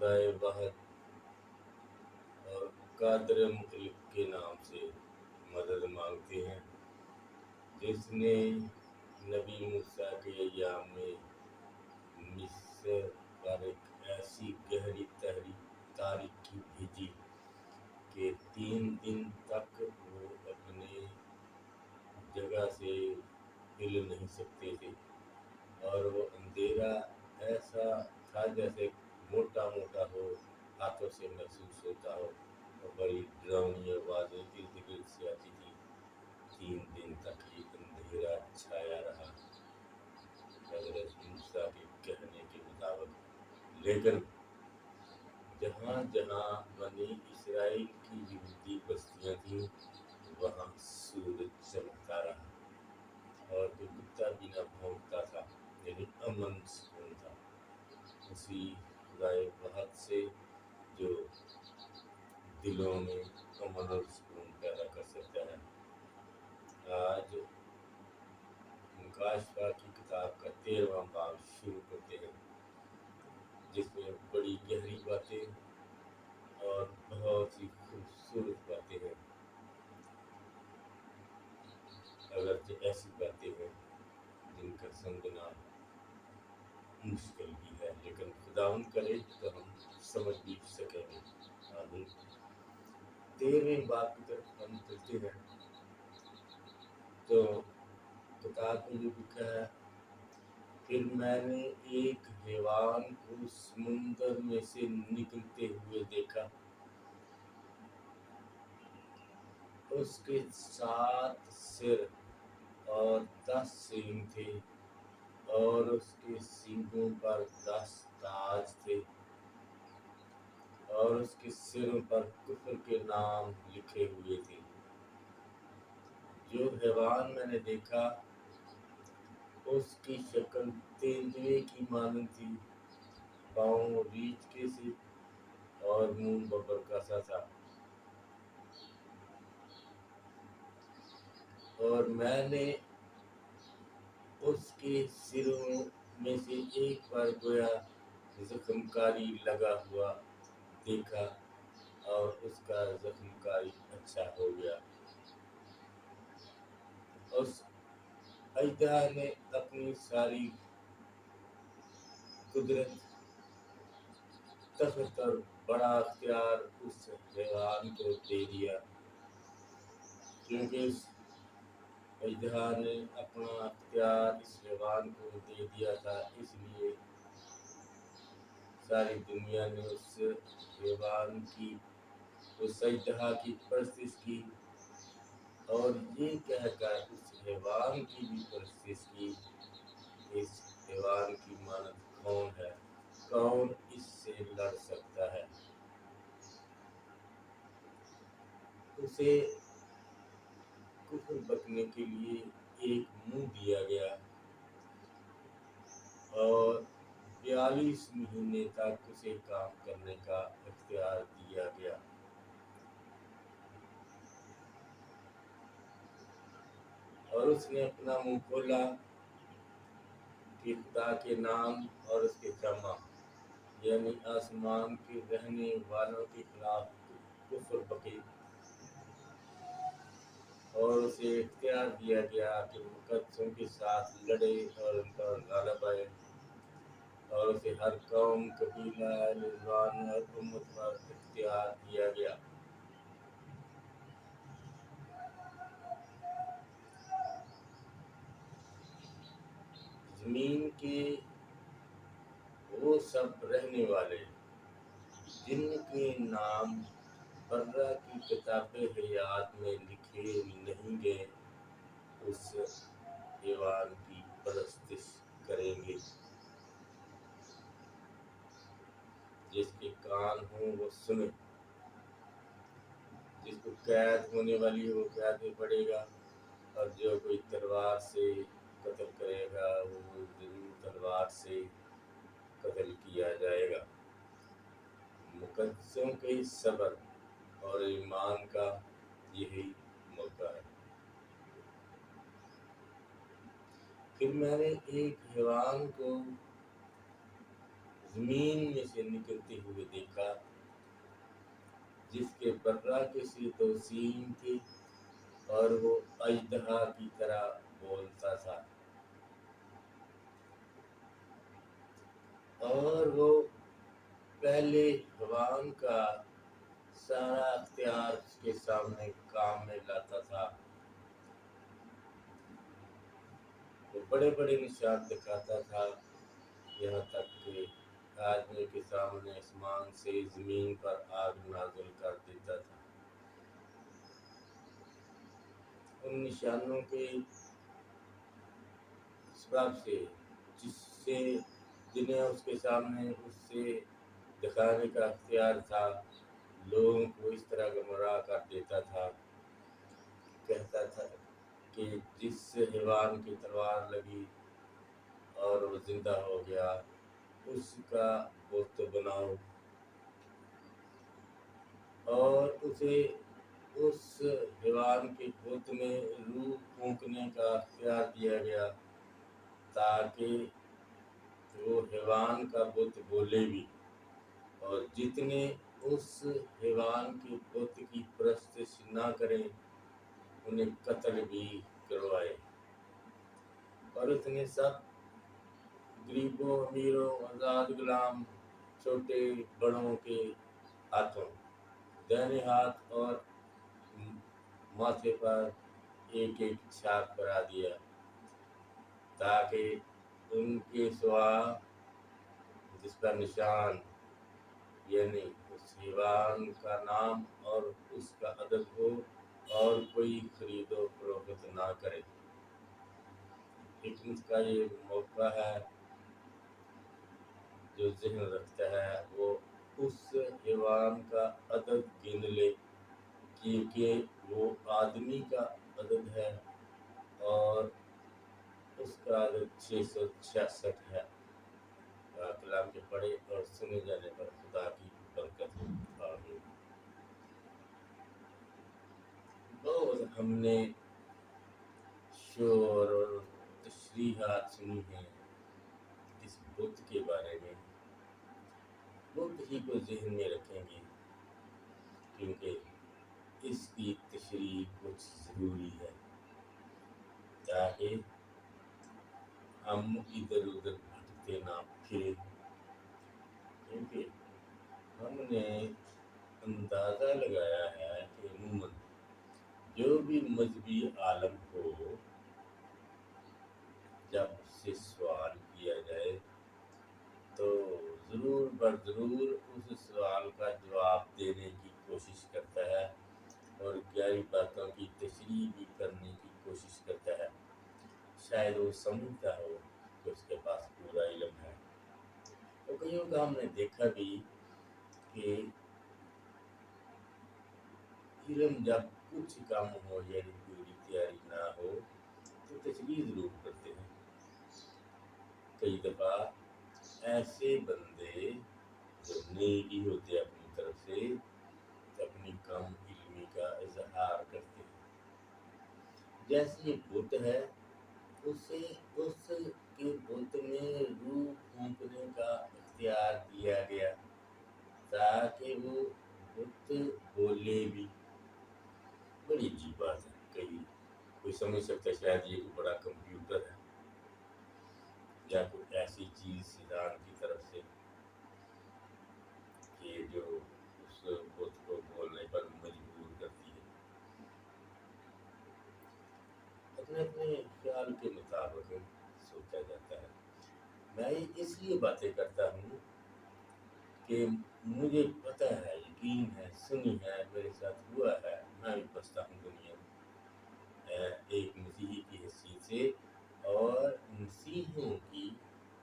خدائے واحد اور قادر مطلق کے نام سے مدد مانگتے ہیں، جس نے نبی موسیٰ کے ایام میں مصر پر ایک ایسی گہری تاریکی بھیجی کہ 3 دن تک وہ اپنے جگہ سے ہل نہیں سکتے تھے، اور وہ اندھیرا ایسا تھا جیسے موٹا موٹا ہو، ہاتھوں سے محسوس ہوتا ہو، اور بڑی ڈراؤنی آوازیں ارد گرد سے آتی تھی۔ 3 دن تک یہ اندھیرا چھایا رہا حضرت موسیٰ کے کہنے کے مطابق، لیکن جہاں جہاں بنی اسرائیل کی یہودی بستیاں تھیں وہاں سورج چمکتا رہا اور کوئی کتا بھی نہ بھونکتا تھا، یعنی امن سکون تھا اسی خدائے واحد سے جو دلوں میں امن اور سکون پیدا کر سکتا ہے۔ آج کاشفہ کی کتاب کا 13واں باب شروع کرتے ہیں، جس میں بڑی گہری باتیں اور بہت سی خوبصورت باتیں ہیں، اگرچہ ایسی باتیں ہیں جن کا سمجھنا مشکل بھی ہے، لیکن خداوند کرے تو ہم سمجھ بھی سکیں گے۔ آمین۔ 13ویں باب کی طرف ہم چلتے ہیں تو کتاب میں جو لکھا ہے، پھر میں نے ایک حیوان کو سمندر میں سے نکلتے ہوئے دیکھا، اس کے 7 سر اور 10 سینگ تھے، اور اس کے سینگوں پر 10 تاج تھے، اور اس کے سروں پر کفر کے نام لکھے ہوئے تھے۔ جو حیوان میں نے دیکھا اس کی شکل تیندوے کی مانند تھی، پاؤں ریچھ کے سے اور منہ ببر کا سا تھا، اور میں نے اس کے سروں میں سے ایک پر گویا زخم کاری لگا ہوا دیکھا، اور اس کا زخم کاری اچھا ہو گیا۔ اس اژدہا نے اپنی ساری قدرت، طاقت اور بڑا اختیار اس حیوان کو دے دیا۔ کیونکہ اس اژدہا نے اپنا اختیار اس حیوان کو دے دیا تھا، اس لیے ساری دنیا نے اس حیوان کی، اس اژدہا کی پرستش کی، اور یہ کہہ کر اس حیوان کی بھی پرستش کی، اس حیوان کی مانند کون ہے، کون اس سے لڑ سکتا ہے۔ اسے کفر بکنے کے لیے ایک منہ دیا گیا، اور 42 مہینے تک اسے کام کرنے کا اختیار دیا گیا۔ اور اس نے اپنا منہ کھولا کہ خدا کے نام اور اس کے جامع، یعنی آسمان کے رہنے والوں کے خلاف کفر بکے، اور اسے اختیار دیا گیا کہ وہ مقدسوں کے ساتھ لڑے اور ان پر غالب آئے، اور اسے ہر قوم، قبیلہ، زبان اور امت پر اختیار دیا گیا۔ زمین کے وہ سب رہنے والے جن کے نام برہ کی کتاب حیات میں لکھے نہیں گئے اس حیوان کی پرستش کریں گے۔ جس کے کان ہوں وہ سنے، جس کو قید ہونے والی ہے وہ قید میں پڑے گا، اور جو کوئی تلوار سے قتل کرے گا وہ ضرور تلوار سے قتل کیا جائے گا۔ مقدسوں کے صبر اور ایمان کا یہی موقع ہے۔ پھر میں نے ایک حیوان کو زمین میں سے نکلتے ہوئے دیکھا، جس کے برا کے سے 2 سینگ تھے اور وہ اژدہا کی طرح بولتا تھا، اور وہ پہلے یوان کا سارا اختیار اس کے سامنے کام میں لاتا تھا۔ وہ بڑے بڑے نشان دکھاتا تھا، یہاں تک کہ آدمی کے سامنے آسمان سے زمین پر آگ نازل کر دیتا تھا۔ ان نشانوں کے سبب سے جنہیں اس کے سامنے اس سے دکھانے کا اختیار تھا، لوگوں کو اس طرح گمراہ کر دیتا تھا، کہتا تھا کہ جس سے حیوان کی تلوار لگی اور وہ زندہ ہو گیا، اس کا بت بناؤ اور اسے اس حیوان کے بت میں روح پھونکنے کا اختیار دیا گیا تاکہ وہ حیوان کا بت بولے بھی، اور جتنے اس حیوان کے بت کی پرستش نہ کریں انہیں قتل بھی کروائے۔ اور اس نے سب غریبوں، امیروں، آزاد غلام، چھوٹے بڑوں کے ہاتھوں، دائنے ہاتھ اور ماتھے پر ایک ایک چھاپ کرا دیا، تاکہ ان کے سوا جس کا نشان یعنی اس حیوان کا نام اور اس کا عدد ہو اور کوئی خرید و فروخت نہ کرے۔ حکمت کا یہ موقع ہے جو ذہن رکھتا ہے وہ اس حیوان کا عدد گن لے، کیونکہ وہ آدمی کا عدد ہے اور اس کا عدد 666 ہے۔ کلام کے پڑھے اور سنے جانے پر خدا کی برکت ہو۔ آمین۔ بہت ہم نے شور اور تشریحات سنی ہیں اس بت کے بارے میں، بت ہی کو ذہن میں رکھیں گے کیونکہ اس کی تشریح کچھ ضروری ہے تاکہ ہم ادھر ادھر بھٹکتے نہ پھریں، کیونکہ ہم نے اندازہ لگایا ہے کہ عموماً جو بھی مذہبی عالم کو جب سے سوال کیا جائے تو ضرور بر ضرور اس سوال کا جواب دینے کی کوشش کرتا ہے اور گہری باتوں کی تشریح بھی کرنے کی کوشش کرتا ہے۔ شاید وہ سمجھتا ہو کہ اس کے پاس پورا علم ہے۔ تو کئیوں کا ہم نے دیکھا بھی کہ علم جب کچھ کم ہو یعنی پوری تیاری نہ ہو تو تشریح ضرور کرتے ہیں۔ کئی دفعہ ایسے بندے جو نیکی ہوتے اپنی طرف سے اپنی کم علمی کا اظہار کرتے ہیں۔ جیسے یہ بت ہے، اسے اس کے بت میں روح پھونکنے کا اختیار دیا گیا تاکہ وہ بت بولے بھی۔ بڑی عجیب بات ہے، کوئی سمجھ سکتا ہے شاید یہ کوئی بڑا کمپیوٹر ہے یا کوئی ایسی چیز شیطان کی طرف سے کہ جو اس بت کو بولنے پر مجبور کرتی ہے۔ اپنے اپنے خیال کے مطابق سوچا جاتا ہے۔ میں اس لیے باتیں کرتا ہوں کہ مجھے پتہ ہے، یقین ہے، سنی ہے، میرے ساتھ ہوا ہے، میں بھی بستا ہوں دنیا میں ایک مسیحی کی حیثیت سے، اور مسیحیوں کی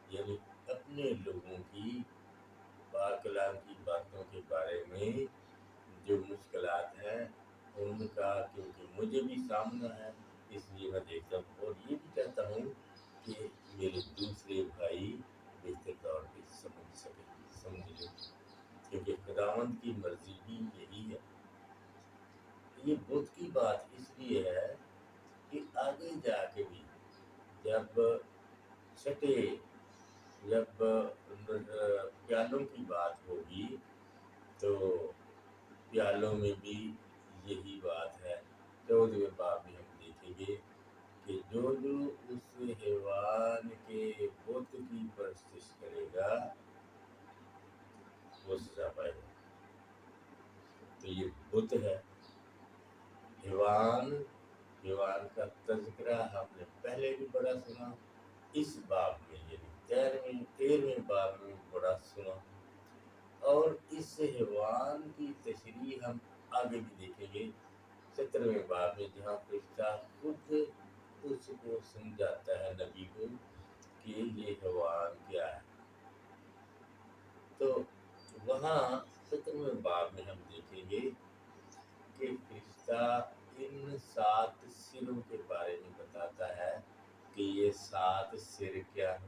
یعنی اپنے لوگوں کی پاک کلام کی باتوں کے بارے میں جو مشکلات ہیں ان کا، کیونکہ مجھے بھی سامنا ہے، اس لیے میں دیکھتا ہوں اور یہ بھی چاہتا ہوں کہ میرے دوسرے بھائی بہتر طور پہ سمجھ لیں، کیونکہ خداوند کی مرضی بھی یہی ہے۔ یہ بت کی بات اس لیے ہے کہ آگے جا کے بھی جب پیالوں کی بات ہوگی تو پیالوں میں بھی یہی بات ہے۔ 14ویں باب میں ہم دیکھیں گے کہ جو اس حیوان کے بت کی پرستش کرے گا وہ سزا پائے گا۔ تو یہ بت ہے، حیوان کا تذکرہ ہم نے پہلے بھی بڑا سنا، اس باب میں یعنی 13ویں باب میں بڑا سنا، اور اس حیوان کی تشریح ہم آگے بھی دیکھیں گے 17ویں باب میں، جہاں فرشتہ خود اس کو سمجھاتا ہے نبی کو کہ یہ حیوان کیا ہے۔ تو وہاں 17ویں باب میں ہم دیکھیں گے کہ فرشتہ ان 7 سروں کے بارے میں بتاتا ہے کہ یہ 7 سر کیا ہے۔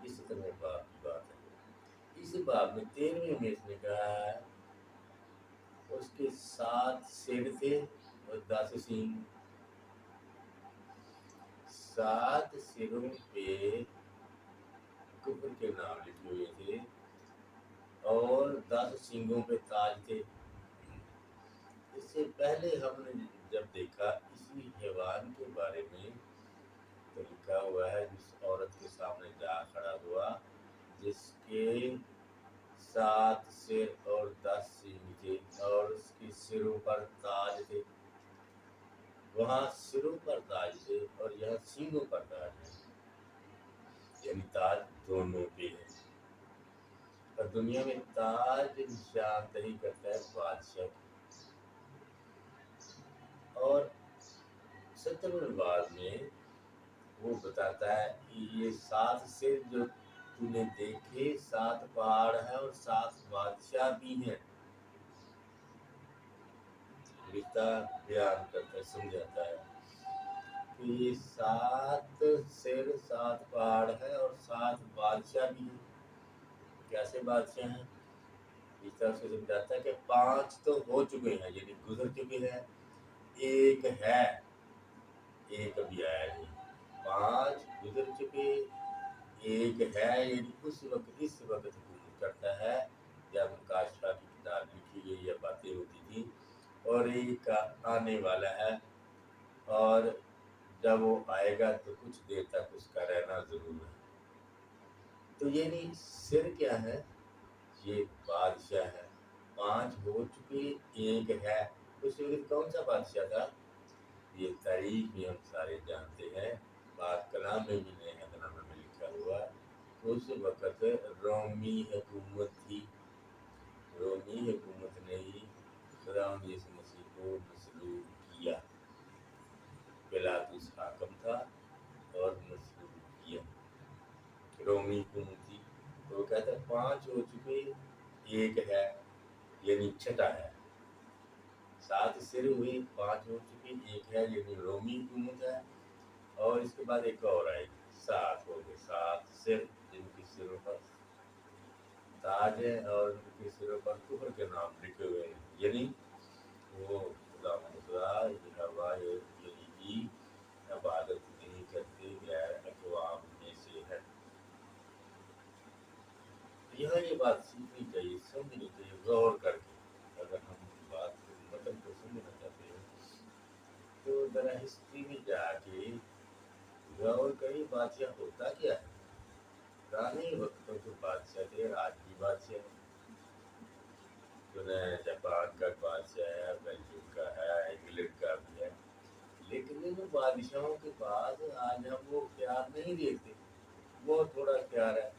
یہ 17ویں باب کی بات ہے۔ اس باب میں 13ویں میں اس نے کہا ہے اس کے 7 سر تھے اور 10 سینگ۔ 7 سروں پہ کفر کے نام لکھے ہوئے تھے اور 10 سینگوں پہ تاج تھے۔ اس سے پہلے ہم نے جب دیکھا اسی حیوان کے بارے میں تو لکھا ہوا ہے جس عورت کے سامنے جا کھڑا ہوا جس کے 7 سر اور 10 سینگ تھے اور اس کے سروں پر تاج تھے۔ وہاں سروں پر تاج تھے اور یہاں سینگوں پر تاج ہے، یعنی تاج دونوں پہ ہے۔ اور دنیا میں تاج نشاندہی کرتا ہے بادشاہ کی۔ اور 17ویں باب میں وہ بتاتا ہے کہ یہ 7 سر جو تو نے دیکھے 7 پہاڑ ہیں اور 7 بادشاہ بھی ہیں۔ رشتہ بیان کرتا ہے، سمجھاتا ہے کہ یہ 7 سر 7 پہاڑ ہیں اور 7 بادشاہ بھی ہیں۔ کیسے بادشاہ ہیں؟ اس طرح سے سمجھاتا ہے کہ 5 تو ہو چکے ہیں یعنی گزر چکے ہیں، ایک ہے، ایک ابھی آیا نہیں۔ 5 گزر چکے، ایک ہے یعنی اس وقت حکومت کرتا ہے جب کاشفہ کی کتاب لکھی گئی یا باتیں ہوتی تھی، اور ایک آنے والا ہے اور جب وہ آئے گا تو کچھ دیر تک اس کا رہنا ضرور ہے۔ تو یعنی سر کیا ہے؟ یہ بادشاہ ہے۔ 5 ہو چکے، ایک ہے۔ اس وقت کون سا بادشاہ تھا؟ یہ تاریخ میں ہم سارے جانتے ہیں، بات کلام میں بھی نئے نامہ میں لکھا ہوا، اس وقت رومی حکومت تھی۔ رومی حکومت نے ہی خداوند یسوع مسیح کو مصلوب کیا۔ پلاطس حاکم تھا اور مصلوب کیا، رومی حکومت تھی۔ تو وہ کہتا ہے 5 ہو چکے، ایک ہے یعنی چھٹا ہے۔ 7 سر ہوئے، 5 ہو چکے، ایک ہے یعنی رومی حکومت ہے، اور اس کے بعد ایک اور آئے گی۔ 7 ہو گئے، 7 سر جن کے سروں پر تاج ہے اور ان کے سروں پر کفر کے نام لکھے ہوئے ہیں، یعنی وہ خدا کی عبادت نہیں کرتے، غیر اقوام میں سے ہے۔ یہاں یہ بات سیکھنی چاہیے، سمجھنی چاہیے غور کر کے۔ اگر ہم بات مطلب کو سمجھنا چاہتے ہیں تو ذرا ہسٹری میں جا کے غور کریں بادشاہ ہوتا کیا ہے۔ پرانے وقتوں کے بادشاہ تھے، آج بھی بادشاہ ہے۔ جاپان کا بادشاہ ہے، بیلجیم کا ہے، انگلینڈ کا بھی ہے، لیکن ان بادشاہوں کے بعد آج ہم وہ اختیار نہیں دیکھتے۔ بہت تھوڑا اختیار ہے،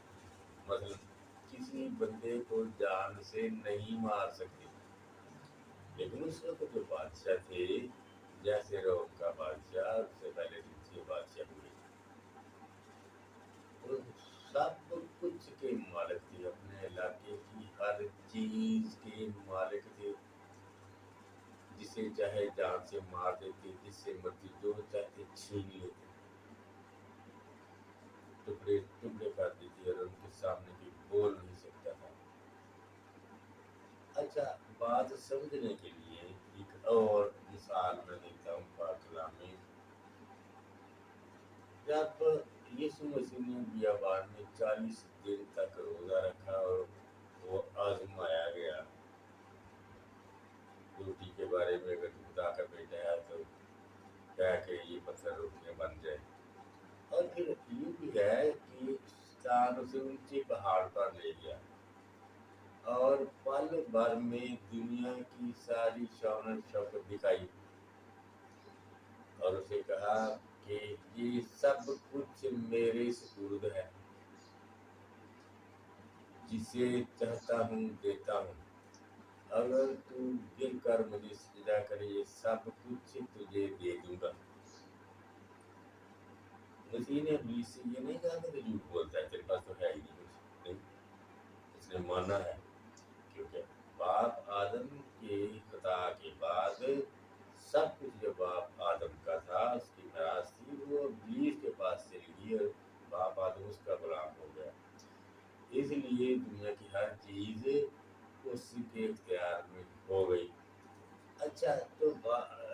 مثلا کسی بندے کو جان سے نہیں مار سکتے، لیکن اس وقت جو بادشاہ تھے جیسے روم کا بادشاہ، اس سے پہلے دوسرے بادشاہ ہوئے، وہ سب کچھ کے مالک تھے، اپنے علاقے کی ہر چیز کے مالک تھے، جسے چاہے جان سے مار دیتے، جس سے مرضی جو چاہتے چھین لیتے، ٹکڑے ٹکڑے کر دیتے، اور ان کے سامنے کوئی بول نہیں سکتا تھا۔ اچھا، بات سمجھنے کے لیے ایک اور مثال میں دیتا ہوں پاک کلام میں۔ جب یسوع مسیح نے بیابان میں 40 دن تک روزہ رکھا اور وہ آزمایا گیا. روٹی کے بارے میں اگر خدا کا بیٹا ہے تو کیا کہ یہ پتھر روٹیاں بن جائے. اور پھر یہ بھی ہے کہ شیطان اسے اونچے پہاڑ پر لے گیا اور پل بھر میں دنیا کی ساری شان و شوکت دکھائی اور اسے کہا کہ یہ سب کچھ میرے سپرد ہے، جسے چاہتا ہوں دیتا ہوں، اگر تو گر کر مجھے سجدہ کرے یہ سب کچھ تجھے دے دوں گا. مسیح نے ابلیس سے یہ نہیں کہا کہ تو جھوٹ بولتا ہے، تیرے پاس تو ہے ہی نہیں کچھ. نہیں، اس نے مانا ہے کیونکہ باپ آدم کے خطا کے بعد سب کچھ جو باپ آدم کا تھا اس کی میراث تھی وہ ابلیس کے پاس چلی گئی اور باپ آدم اس کا غلام ہو گیا. اس لیے دنیا کی ہر چیز اس کے اختیار میں ہو گئی. اچھا، تو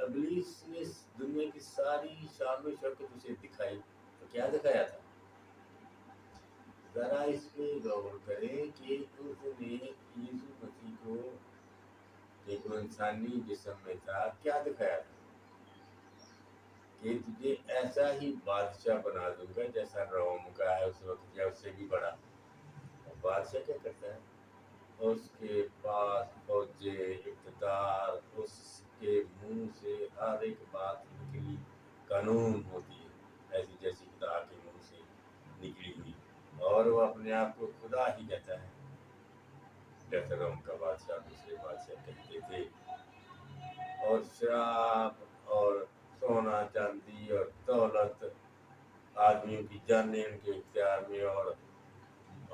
ابلیس نے دنیا کی ساری شان و شوکت اسے دکھائی، تو کیا دکھایا تھا؟ ذرا اس پہ غور کریں کہ اس نے یسوع مسیح کو ایک انسانی جسم میں تھا کیا دکھایا تھا؟ کہ تجھے ایسا ہی بادشاہ بنا دوں گا جیسا روم کا ہے اس وقت یا اس سے بھی بڑا. بادشاہ کیا کرتا ہے؟ اس کے پاس فوجیں، اقتدار، اس کے منہ سے ہر ایک بات نکلی قانون ہوتی ہے، ایسی جیسی خدا کے منہ سے نکلی ہوئی، اور وہ اپنے آپ کو خدا ہی کہتا ہے جیسے روم کا بادشاہ دوسرے بادشاہ کہتے تھے. اور شراب اور سونا چاندی اور دولت، آدمیوں کی جانیں ان کے اختیار میں، اور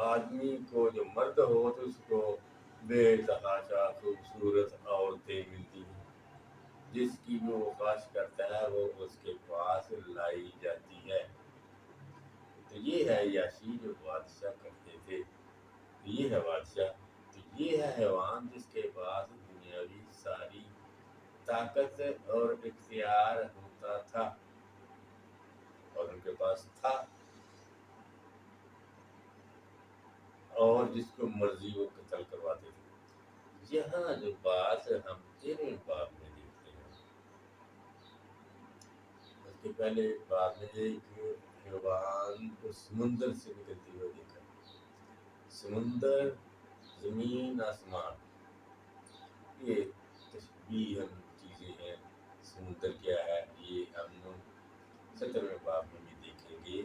آدمی کو جو مرد ہو تو اس کو بے تحاشا خوبصورت عورتیں ملتی ہیں، جس کی وہ خواہش کرتا ہے وہ اس کے پاس لائی جاتی ہے. تو یہ ہے یاشی جو بادشاہ کرتے تھے، یہ ہے بادشاہ. تو یہ ہے حیوان جس کے پاس دنیاوی ساری طاقت اور اختیار ہوتا تھا اور ان کے پاس تھا، اور جس کو مرضی وہ قتل کرواتے تھے. یہاں جو بات ہم 13 باب میں دیکھتے ہیں، اس کے پہلے باب میں ایک حیوان کو سمندر سے نکلتے ہوئے دیکھا. سمندر، زمین، آسمان، یہ تشبیہ چیزیں ہیں. سمندر کیا ہے یہ ہم 17ویں باب میں بھی دیکھیں گے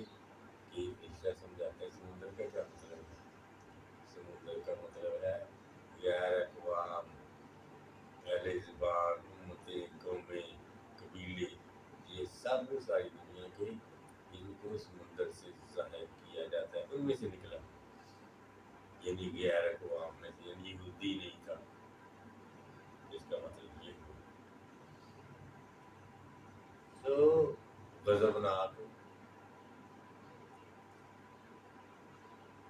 کہ عیسیٰ سمجھاتا ہے سمندر کا کیا مطلب ہے. سمندر کا مطلب ہے غیر اقوام، اہل زبان، امتیں، قومیں، قبیلے، یہ سب ساری دنیا کے ان کو سمندر سے ظاہر کیا جاتا ہے، ان میں سے نکلا، یعنی غیر اقوام میں سے، یعنی یہودی نہیں تھا. اس کا مطلب یہ ہو تو غضبناک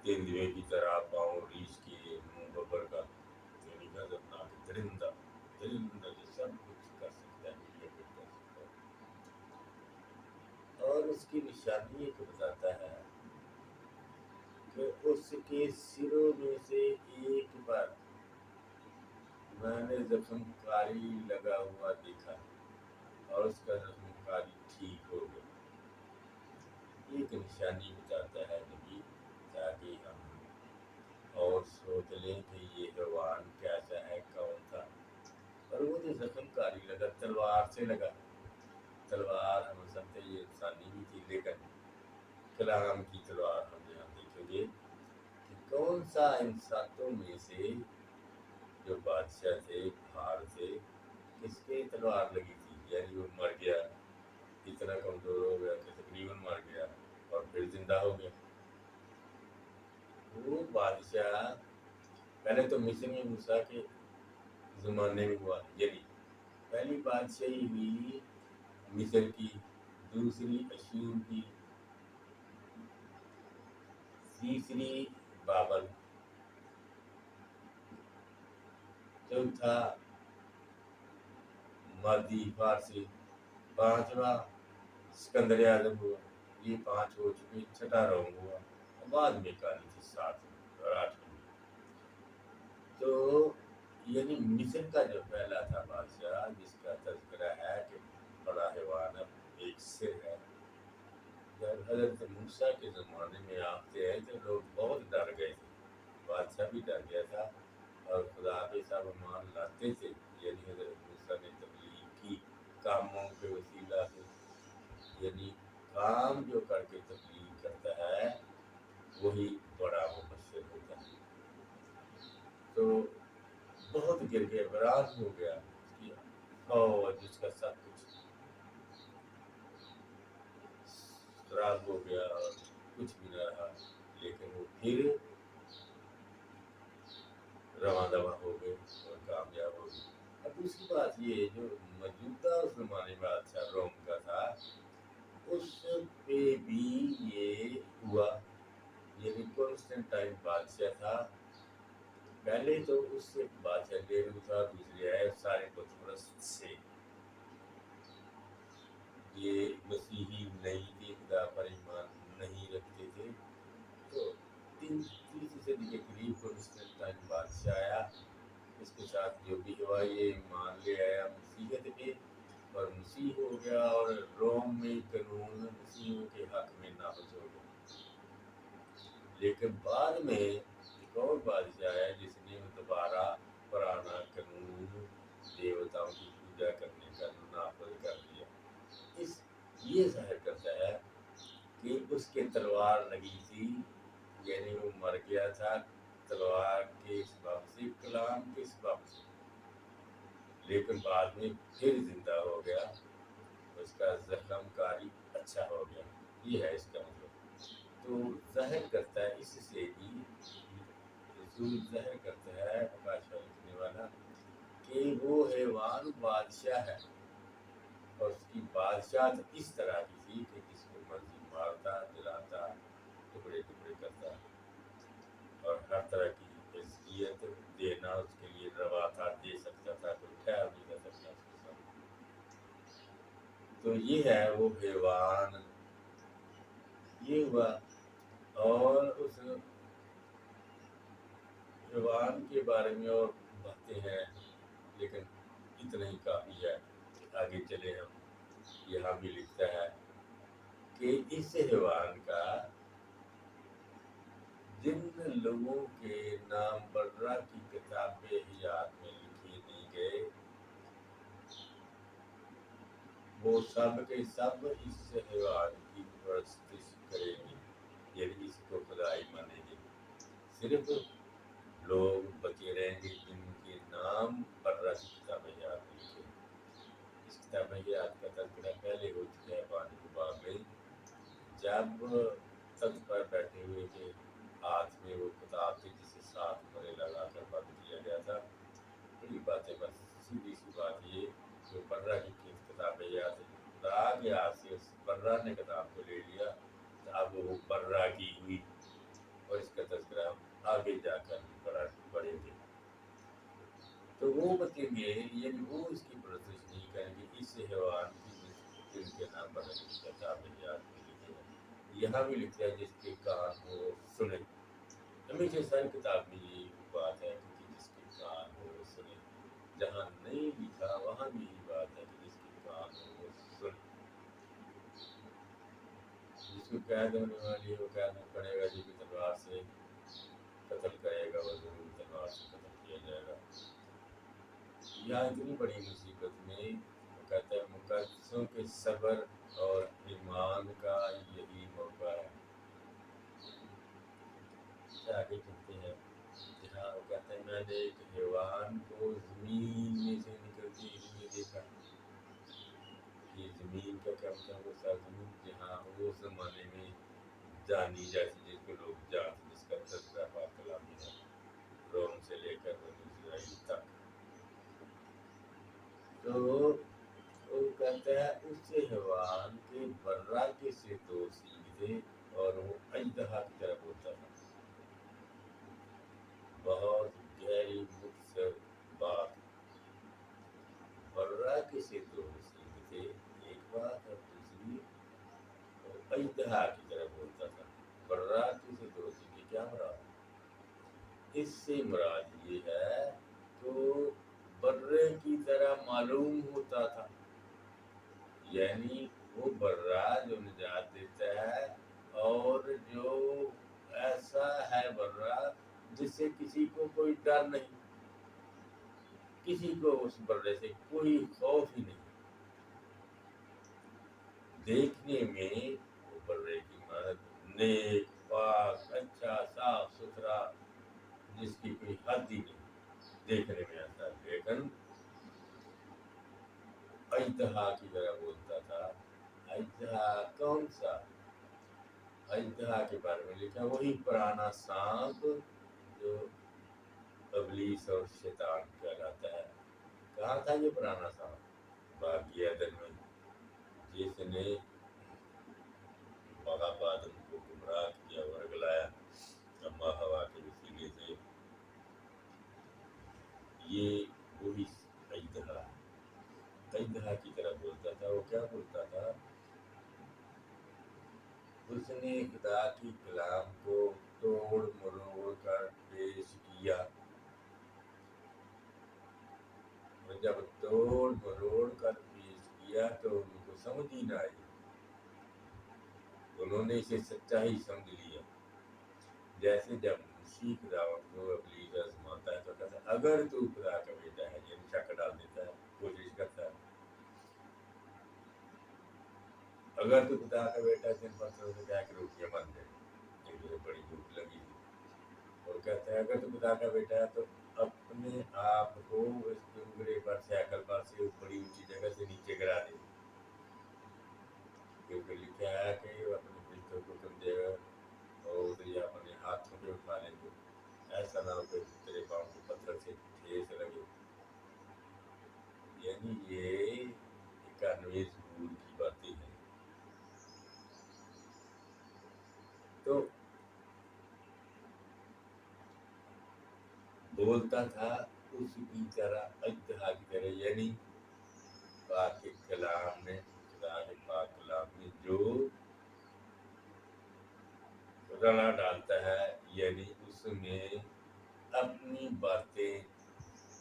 تیندوے کی طرح پاؤں ریچھ کے، منہ ببر کا، یعنی غضبناک درندہ جو سب کچھ کر سکتا ہے، یہ کچھ کر سکتا ہے. اور اس کی نشانی ایک بتاتا ہے کہ اس کے سروں میں سے ایک بار میں نے زخم کاری لگا ہوا دیکھا اور اس کا زخم کاری ٹھیک ہو گیا. ایک نشانی بتاتا ہے نبی، تاکہ ہم اور سوچ لیں کہ یہ حیوان کیسا ہے، کون تھا. اور وہ جو زخم کاری لگا تلوار سے لگا. تلوار ہم سمجھتے یہ انسانی بھی تھی، لیکن کلام کی تلوار ہم یہاں دیکھیں گے کہ کون سا ان ساتوں میں سے جو بادشاہ تھے، بھار تھے، کس کے تلوار لگی تھی. یعنی وہ مر گیا، اتنا کمزور ہو گیا کہ تقریباً مر گیا اور پھر زندہ ہو گیا. وہ بادشاہ پہلے تو مصر میں موسیٰ کے زمانے میں ہوا، یعنی پہلی بادشاہی ہوئی مصر کی، دوسری اشور کی، تیسری بابل، چوتھا مادی فارسی، پانچواں سکندر اعظم ہوا. یہ 5 ہو چکے، چھٹا روم ہوا، بعد میں کاری تھی 7 اور 8. تو یعنی مصر کا جو پہلا تھا بادشاہ، جس کا تذکرہ ہے کہ بڑا حیوان ایک سر ہے، جب حضرت موسیٰ کے زمانے میں آتے ہیں تو لوگ بہت ڈر گئے تھے، بادشاہ بھی ڈر گیا تھا، اور خدا پہ سب ایمان لاتے تھے. یعنی حضرت موسیٰ نے تبلیغ کی کاموں کے وسیلہ سے، یعنی کام جو کر کے تبلیغ کرتا ہے وہی بڑا مبشر ہوتا ہے. تو بہت گر گیا، برات ہو گیا اس کی فوج، جس کا سب کچھ خراب ہو گیا اور کچھ بھی نہ رہا، لیکن وہ پھر رواں دواں ہو گئے اور کامیاب ہو گئے. اب دوسری بات یہ، جو موجودہ اس زمانے میں بادشاہ روم کا تھا، اس پہ بھی یہ ہوا. یعنی کانسٹنٹائن بادشاہ تھا، پہلے تو اس سے بادشاہ نیرو تھا، دوسری ہے سارے بت پرست سے. یہ مسیحی نہیں تھے، خدا پر ایمان نہیں رکھتے تھے. تو تیسری صدی کے قریب کانسٹنٹائن بادشاہ آیا، اس کے ساتھ جو بھی ہوا یہ مان لے آیا مسیحیت پہ، اور مسیح ہو گیا، اور روم میں قانون مسیحیوں کے حق میں نافذ ہو گیا. لیکن بعد میں ایک اور بادشاہ ہے جس نے دوبارہ پرانا قانون دیوتاؤں کی پوجا کرنے کا نافذ کر دیا. اس یہ ظاہر کرتا ہے کہ اس کے تلوار لگی تھی، یعنی وہ مر گیا تھا تلوار کے سبب سے، کلام کے سبب سے، لیکن بعد میں پھر زندہ ہو گیا، اس کا زخم کاری اچھا ہو گیا. یہ ہے اس کا مطلب. تو ظاہر کرتا ہے اس سے بھی، رسول ظاہر کرتا ہے کاشفہ لکھنے والا، کہ وہ حیوان بادشاہ ہے، اور اس کی بادشاہت اس طرح کی تھی کہ جس کو مرضی مارتا، جلاتا، ٹکڑے ٹکڑے کرتا، اور ہر طرح کی عزیت دینا اس کے لیے روا تھا، دے سکتا تھا، کوئی ٹھہر نہیں کر سکتا اس کے سامنے. تو یہ ہے وہ حیوان. یہ ہوا. اور اس حیوان کے بارے میں اور باتیں ہیں، لیکن اتنا ہی کافی ہے. آگے چلے ہم. یہاں بھی لکھتا ہے کہ اس حیوان کا جن لوگوں کے نام برہ کی کتاب حیات میں لکھے نہیں گئے، وہ سب کے سب اس حیوان کی پرستش کریں گے، یعنی اس کو خدائی مانیں گے. صرف لوگ بچے رہیں گے جن کے نام برہ کی کتاب حیات میں لکھے. اس کتاب حیات کا تذکرہ پہلے ہو چکا ہے پانی کے باب میں، جب تخت پر بیٹھے ہوئے تھے، ہاتھ میں وہ کتاب تھی جسے 7 مرے لگا کر بند کیا گیا تھا. بڑی باتیں، بس سیدھی سی بات یہ، جو برہ کی کتاب حیات ہے، خدا کے ہاتھ سے اس برہ نے کتاب کو لے لیا، تو اب وہ برہ کی ہوئی. اور اس کا تذکرہ ہم آگے جا کر پڑھیں گے. تو وہ بتیں گے، یعنی وہ اس کی پرستش نہیں کریں گے اس حیوان کی جن کے نام پر کتاب حیات میں لکھے ہیں. یہاں بھی لکھتا ہے جس کے کان ہو سنے. ہمیشہ ساری کتاب میں یہ بات ہے کہ جس کے کان ہو وہ سنے. جہاں نہیں لکھا وہاں بھی یہی بات ہے کہ جس کے کان ہو وہ سنے. جس کو قید ہونے والی ہے وہ قید میں پڑے گا، جو بھی تلوار سے قتل کرے گا وہ ضرور تلوار سے قتل کیا جائے گا. یہاں اتنی بڑی مصیبت میں وہ کہتا ہے مقدسوں کے صبر اور ایمان کا یہی موقع ہے. آگے چلتے ہیں. جہاں وہ کہتے ہیں میں نے ایک حیوان کو زمین میں سے نکلتے ہوئے دیکھا. یہ زمین کا کیا مطلب؟ وہ سرزمین جہاں اس زمانے میں جانی جاتی، جس کو لوگ جانتے، جس کا تذکرہ پاک کلام میں ہے، روم سے لے کر بنی اسرائیل تک. تو وہ کہتا ہے اس حیوان کے برہ کے سے 2 سینگ تھے، اور وہ اژدہا کی طرف ہوتا تھا. بہت گہری مختصر بات. برہ کے سے 2 سینگ تھے، ایک بات، اور دوسری وہ اژدہا کی طرف ہوتا تھا. برہ کے سے 2 سینگ، کیا مراد؟ اس سے مراد یہ ہے معلوم ہوتا تھا، یعنی وہ برا جو نجات دیتا ہے، اور جو ایسا ہے برا جس سے کسی کو کوئی ڈر نہیں، کسی کو اس برے سے کوئی خوف ہی نہیں۔ دیکھنے میں وہ برے کی مانند نیک، پاک، اچھا، صاف ستھرا، جس کی کوئی حد ہی نہیں، دیکھنے میں آتا، لیکن اجدہا کی طرح بولتا تھا۔ اجدہا کون سا؟ اجدہا کے بارے میں لکھا وہی پرانا سانپ جو ابلیس اور شیطان کہلاتا ہے۔ کہاں تھا یہ پرانا سانپ؟ باغ عدن میں، جس نے باپ آدم کو گمراہ کیا، ورگلایا اما ہوا کے وسیلے سے۔ یہ وہی اجدہا ہے، اجدہا کی طرح بولتا تھا۔ وہ کیا بولتا تھا؟ اس نے خدا کی کلام کو توڑ مروڑ کر پیش کیا، اور جب توڑ مروڑ کر پیش کیا تو ان کو سمجھ ہی نہ آئی، انہوں نے اسے سچا ہی سمجھ لیا۔ جیسے جب مسیح خداوند کو ابلیس آزماتا ہے تو کہتا ہے اگر تو خدا کا بیٹا ہے، یعنی شک ڈال دیتا ہے، کوشش کرتا ہے، اگر تو خدا کا بیٹا ہے تو ان پتھروں سے کہہ کہ روٹیاں بن جائیں، ایک مجھے بڑی بھوک لگی تھی، اور کہتا ہے اگر تو خدا کا بیٹا ہے تو اپنے آپ کو اس ڈنگرے پر سائیکل پر سے اس بڑی اونچی جگہ سے نیچے گرا دے، کیونکہ لکھا ہے کہ وہ اپنے فرشتوں کو حکم دے گا اور اسے اپنے ہاتھوں پہ اٹھا لیں گے، ایسا نہ ہو کہ تیرے پاؤں کو پتھر سے ٹھیس لگے۔ یعنی یہ اکانوے ظہور کی باتیں ہیں۔ تو بولتا تھا اس کی طرح، اجدہا کی طرح، یعنی پاک کلام میں، خدا کے پاک کلام میں جو رلا ڈالتا ہے، یعنی اس میں اپنی باتیں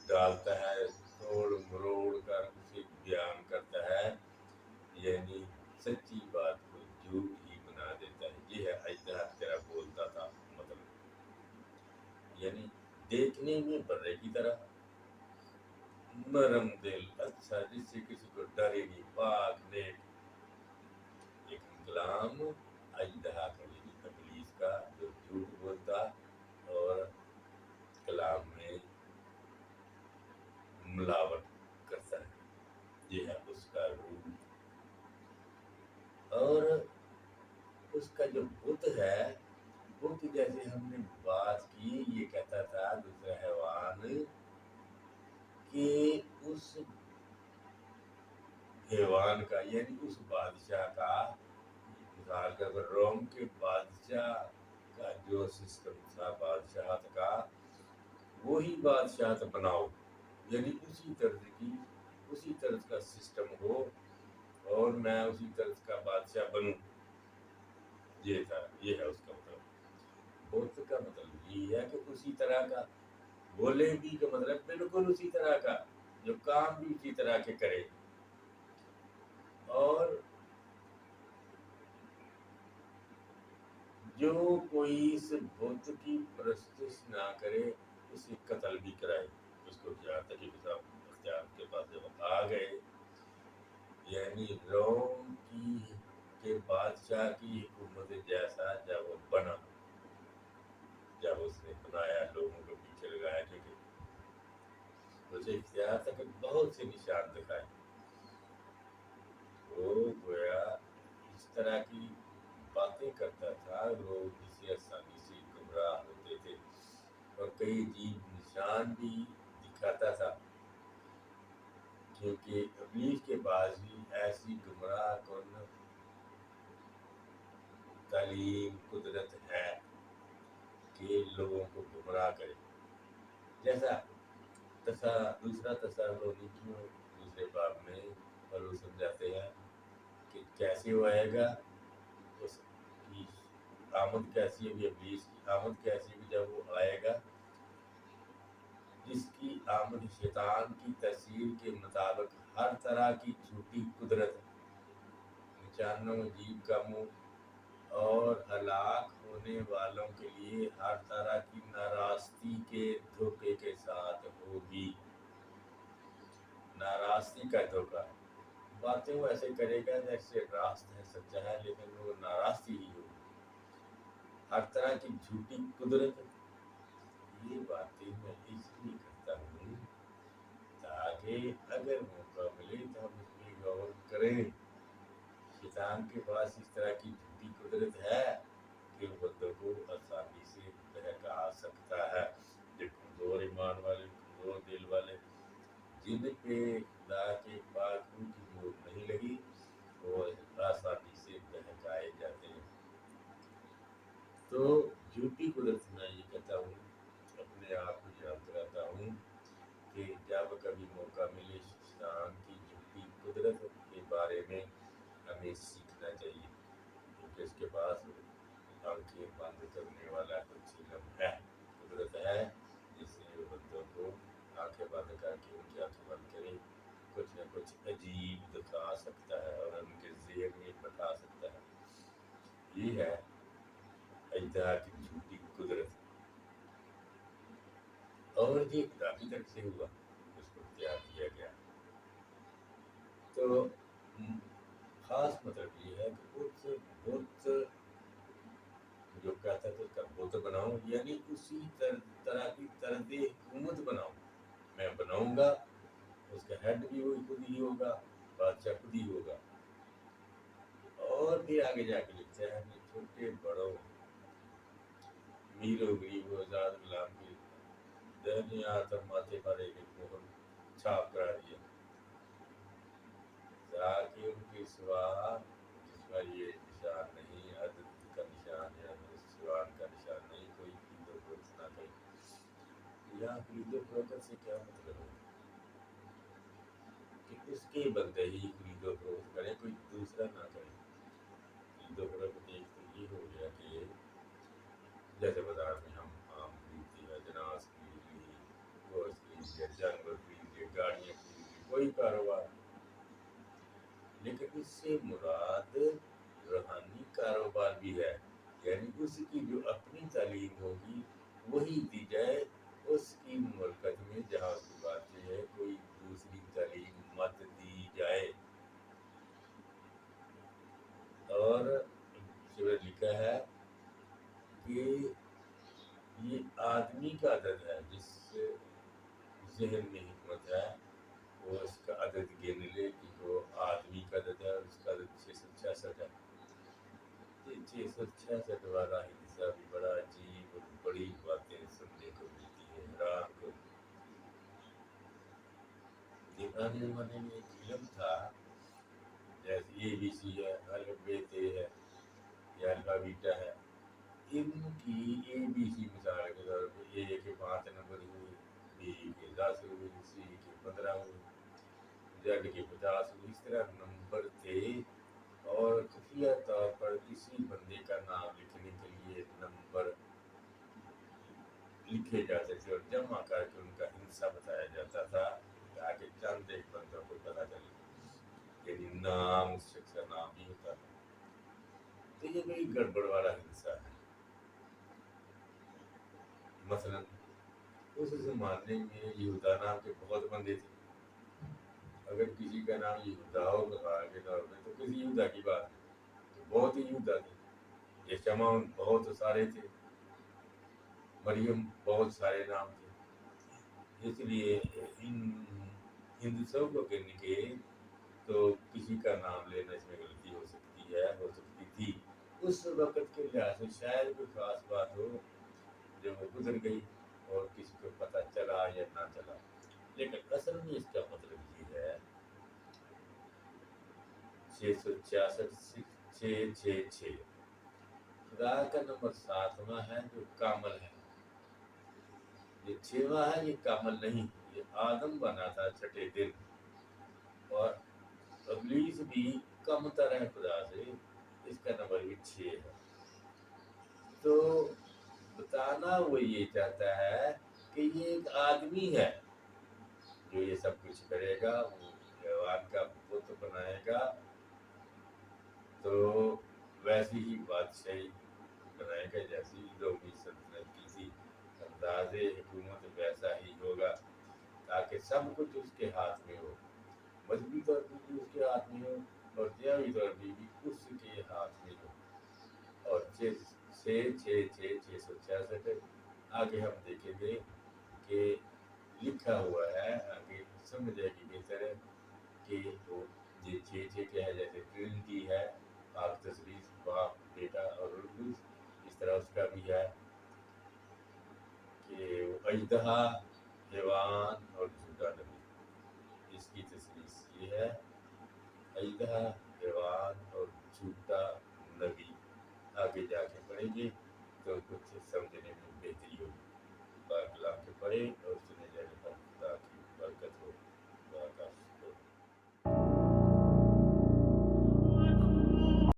ڈالتا ہے، توڑ مروڑ کر اسے بیان کرتا ہے، یعنی سچی بات کو جھوٹ ہی بنا دیتا ہے۔ یہ ہے اجدہا کی طرح بولتا تھا، مطلب یعنی دیکھنے میں برے کی طرح، نرم دل، اچھا، جس سے کسی کو ڈر ہی نہیں، پاک نیک، لیکن کلام اجدہا کا، یعنی ابلیس کا، جو جھوٹ بولتا اور کلام میں ملاوٹ کرتا ہے، یہ ہے اس کا روح۔ اور اس کا جو بت ہے، بت جیسے ہم نے بات کی، یہ کہتا تھا دوسرا حیوان کہ اس حیوان کا، یعنی اس بادشاہ کا، مثال کے طور پر روم کے بادشاہ کا جو سسٹم تھا بادشاہت کا، وہی بادشاہت بناؤ، یعنی اسی طرز کا سسٹم ہو اور میں اسی طرز کا بادشاہ بنوں، یہ تھا، یہ ہے اس کا مطلب۔ بت کا مطلب یہ ہے کہ اسی طرح کا بولے بھی، کا مطلب بالکل اسی طرح کا، جو کام بھی اسی طرح کے کرے، اور جو کوئی اس بت کی پرستش نہ کرے اسے قتل بھی کرائے، اس کو کیا تقی صاحب اختیار کے پاس جب آ گئے، یعنی روم کی کے بادشاہ کی حکومت جیسا جب وہ بنا، جب اس نے بنایا، لوگوں کو پیچھے لگایا، کیونکہ اسے اختیار تھا کہ بہت سے نشان دکھائے، وہ گویا اس طرح کی باتیں کرتا تھا، لوگ اسے آسانی سے گمراہ ہوتے تھے، اور کئی عجیب نشان بھی دکھاتا تھا، کیونکہ ابلیس کے پاس بھی ایسی گمراہ کن تعلیم، قدرت ہے کہ لوگوں کو گمراہ کرے، جیسا دوسرا تسالونیکیوں دوسرے باب میں پولس سمجھاتے ہیں کہ کیسے وہ آئے گا، اس کی آمد کیسی ہوگی، ابلیس کی آمد کیسی ہوگی جب وہ آئے گا، جس کی کی آمد شیطان کی تصویر کے مطابق ہر طرح کی جھوٹی قدرت، نشانوں جیب کا منہ اور ہلاک ہونے والوں کے لیے ہر طرح کی ناراستی کے دھوکے کے ساتھ ہوگی۔ ناراستی کا دھوکہ، باتیں وہ ایسے کرے گا جیسے راست ہے، سچا ہے، لیکن وہ ناراستی ہی ہوگی۔ ہر طرح کی جھوٹی قدرت، یہ باتیں میں اس لیے کرتا ہوں تاکہ اگر موقع ملے تو ہم اس پہ غور کریں۔ شیطان کے پاس اس طرح کی جھوٹی قدرت ہے کہ وہ بندوں کو آسانی سے بہکا سکتا ہے۔ جو کمزور ایمان والے، کمزور دل والے، جن پہ خدا کے پاک روح کی مہر نہیں لگی، وہ آسانی سے بہکائے جاتے ہیں۔ تو جھوٹی قدرت، میں یہ کہتا ہوں، اپنے آپ کو یاد کراتا ہوں کہ جب کبھی موقع ملے شیطان کی جھوٹی قدرت کے بارے میں ہمیں سیکھنا چاہیے، کیونکہ اس کے پاس آنکھیں بند کرنے والا کچھ علم ہے، قدرت ہے، جس سے وہ بندوں کو آنکھیں بند کر کے ان کی آنکھیں بند کرے کچھ نہ کچھ عجیب دکھا سکتا ہے اور ان کے ذہن میں بٹھا سکتا ہے۔ یہ ہے اجداد کی جھوٹی قدرت، اور یہ خدا کی طرف سے ہوا، اس کو اختیار کیا گیا۔ تو خاص مطلب یہ ہے کہ بت جو کہتا تھا اس کا بت بناؤ، یعنی اسی طرح کی طرز حکومت بناؤ، میں بناؤں گا، اس کا ہیڈ بھی وہی خود ہی ہوگا، بادشاہ خود ہی ہوگا۔ اور پھر آگے جا کے لکھتا ہے ہم نے چھوٹے بڑوں، امیر و غریب و آزاد غلام کی دہنے ہاتھ اور ماتھے پر ایک مہر چھاپ کرا دیا تاکہ ان کے سوا جس پر یہ نشان نہیں، عدد کا نشان یا سوان کا نشان نہیں، کوئی خرید و فروخت نہ کرے۔ یہاں خرید و فروخت سے کیا مطلب ہے؟ کہ اس کے بندے ہی خرید و فروخت کریں، کوئی دوسرا نہ کرے۔ خرید و فروخت ایک تو یہ ہو گیا کہ جیسے بازار میں ہم آم خریدتے ہیں، جناز خرید لی، گوشت خرید لیا، جانور خرید لیا، گاڑیاں خرید لی، کوئی کاروبار۔ لیکن اس سے مراد روحانی کاروبار بھی ہے، یعنی اس کی جو اپنی تعلیم ہوگی وہی دی جائے، اس کی مملکت میں جہاں اس کی بات یہ ہے کوئی دوسری تعلیم مت دی جائے۔ اور لکھا ہے کہ یہ آدمی کا عدد ہے، جس ذہن میں حکمت ہے وہ اس کا عدد گن لے کہ وہ آدمی کا عدد ہے اور اس کا عدد 666 ہے۔ یہ 666 والا حصہ بھی بڑا عجیب اور بڑی باتیں سننے کو ملتی ہیں، حیران کو۔ پرانے زمانے میں ایک علم تھا، جیسے اے بی سی ہے، الف ب ت ہے یا الفا بیٹا ہے، ان کی اے بی سی مثال کے طور پہ اے کے 5 نمبر ہوئے، بی کے 10 ہوئے، سی کے 15 ہوئے، زیڈ کے 50 ہوئے، اس طرح نمبر تھے۔ اور خفیہ طور پر کسی بندے کا نام لکھنے کے لیے نمبر لکھے جاتے تھے اور جمع کر کے ان کا ہندسہ بتایا جاتا تھا تاکہ چند ایک بندوں کو پتہ چلے، یعنی نام اس شخص کا نام بھی ہوتا ہے۔ تو یہ کوئی گڑبڑ والا ہندسہ ہے۔ مثلا اس زمانے میں یہودا نام کے بہت بندے تھے، اگر کسی کا نام یہودا ہو مثال کے طور پہ تو کسی یہودا کی بات ہے، تو بہت ہی یہودا تھے۔ یہ شمعون بہت سارے تھے، مریم بہت سارے نام تھے۔ اس لیے ان ہندسوں کو گن کے تو کسی کا نام لینا اس میں غلطی ہو سکتی ہے، ہو سکتی تھی۔ اس وقت کے لحاظ سے شاید کوئی خاص بات ہو جو وہ گزر گئی اور کسی کو پتہ چلا یا نہ چلا، لیکن اصل میں اس کا مطلب یہ ہے 666 666 خدا کا نمبر 7واں ہے جو کامل ہے، یہ 6واں ہے، یہ کامل نہیں۔ یہ آدم بنا تھا چھٹے دن، اور ابلیس بھی کم تر ہے خدا سے، اس کا نمبر بھی 6 ہے۔ تو بتانا وہ یہ چاہتا ہے کہ یہ ایک آدمی ہے، جو یہ سب کچھ کرے گا وہ حیوان کا بت بنائے گا تو ویسی ہی بادشاہی بنائے گا جیسی رومی سلطنت کی تھی، انداز حکومت ویسا ہی ہوگا تاکہ سب کچھ اس کے ہاتھ میں ہو، مذہبی طور پہ بھی اس کے ہاتھ میں ہو اور دنیاوی طور پہ بھی اس کے ہاتھ میں ہو۔ اور 666 آگے ہم دیکھیں گے کہ لکھا ہوا ہے، آگے سمجھ جائے گی بہتر ہے کہ وہ یہ 6 کیا ہے، جیسے ٹرینٹی ہے، پاک تصریف، باپ بیٹا اور روح القدس، اس طرح اس کا بھی ہے کہ وہ اژدہا، حیوان اور جھوٹا نبی، اس کی تصریف یہ ہے، اژدہا، حیوان اور جھوٹا نبی۔ آگے جا کے پڑھیں گے تو کچھ سمجھنے میں بہتری ہوگی۔ پاک کلام کے پڑھیں اور سنے جانے پر خدا کی برکت ہو۔